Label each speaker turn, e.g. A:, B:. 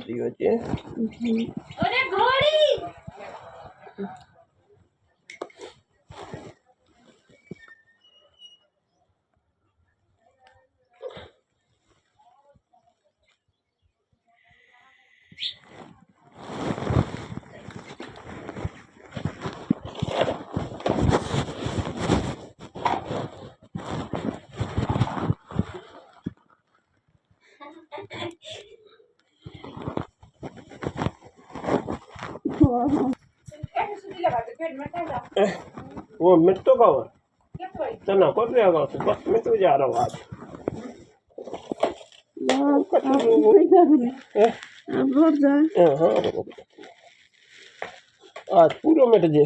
A: दियो छे
B: अरे घोड़ी
A: वो मिट्टो का हुआ चना को ले आगा तो बस मैं तो जा रहा हूँ आज आज पूरा मिट जे